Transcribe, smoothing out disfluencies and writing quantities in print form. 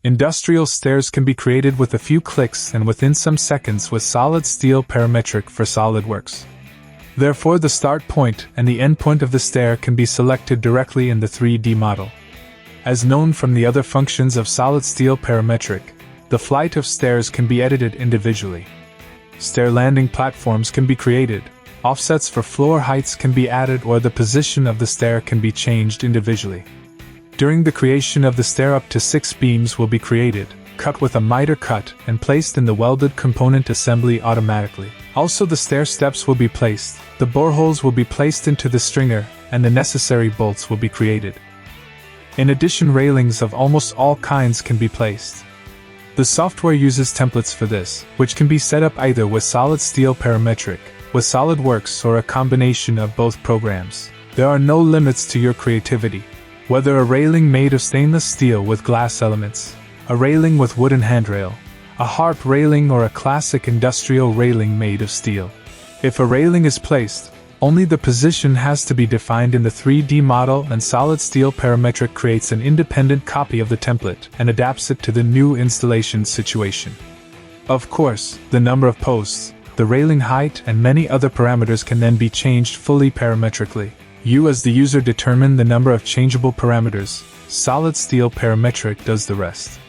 Industrial stairs can be created with a few clicks and within some seconds with SolidSteel Parametric for SolidWorks. Therefore, the start point and the end point of the stair can be selected directly in the 3D model. As known from the other functions of SolidSteel Parametric, the flight of stairs can be edited individually. Stair landing platforms can be created, offsets for floor heights can be added, or the position of the stair can be changed individually. During the creation of the stair, up to 6 beams will be created, cut with a miter cut, and placed in the welded component assembly automatically. Also, the stair steps will be placed, the boreholes will be placed into the stringer, and the necessary bolts will be created. In addition, railings of almost all kinds can be placed. The software uses templates for this, which can be set up either with SolidSteel Parametric, with SolidWorks, or a combination of both programs. There are no limits to your creativity. Whether a railing made of stainless steel with glass elements, a railing with wooden handrail, a harp railing, or a classic industrial railing made of steel. If a railing is placed, only the position has to be defined in the 3D model, and SolidSteel Parametric creates an independent copy of the template and adapts it to the new installation situation. Of course, the number of posts, the railing height, and many other parameters can then be changed fully parametrically. You as the user determine the number of changeable parameters. SolidSteel Parametric does the rest.